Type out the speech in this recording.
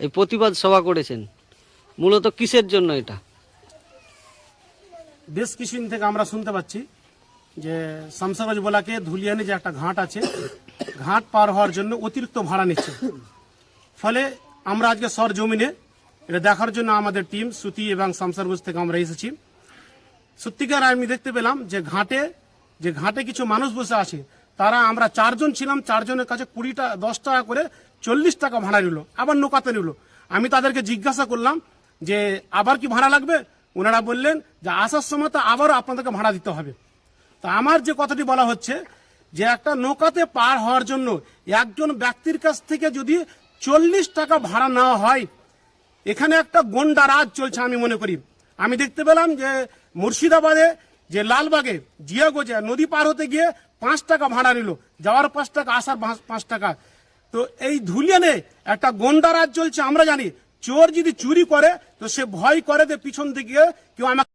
এই প্রতিবাদ সভা করেছেন, মূলত কিসের জন্য এটা? বেশ কিছুদিন থেকে আমরা শুনতে পাচ্ছি যে শামসাগঞ্জ বলাকে ধুলিয়ানে যে একটা ঘাট আছে, ঘাট পার হওয়ার জন্য অতিরিক্ত ভাড়া নিচ্ছে। ফলে আমরা আজকে সরজমিনে এটা দেখার জন্য আমাদের টিম সুতি এবং শামসাগঞ্জ থেকে আমরা এসেছি। সত্যিকার আমি দেখতে পেলাম যে ঘাটে কিছু মানুষ বসে আছে, তারা আমরা 4 জন ছিলাম, 4 জনের কাছে 10 টাকা করে 40 টাকা ভাড়া নিল, আবার নৌকাতে নিল। আমি তাদেরকে জিজ্ঞাসা করলাম যে আবার কি ভাড়া লাগবে? ওনারা বললেন যে আসার সময় তো আবারও আপনাদেরকে ভাড়া দিতে হবে। তা আমার যে কথাটি বলা হচ্ছে যে একটা নৌকাতে পার হওয়ার জন্য একজন ব্যক্তির কাছ থেকে যদি 40 টাকা ভাড়া নেওয়া হয়, এখানে একটা গন্ডা রাজ চলছে আমি মনে করি। আমি দেখতে পেলাম যে মুর্শিদাবাদে যে লালবাগে জিয়াগোজা নদী পার হতে গিয়ে 5 টাকা ভাড়া নিল, যাওয়ার 5 টাকা, আসার 5 টাকা। তো এই ধুলিয়ানে একটা গন্ডা রাজ চলছে। আমরা জানি চোর যদি চুরি করে তো সে ভয় করে যে পিছন থেকে কেউ আমাকে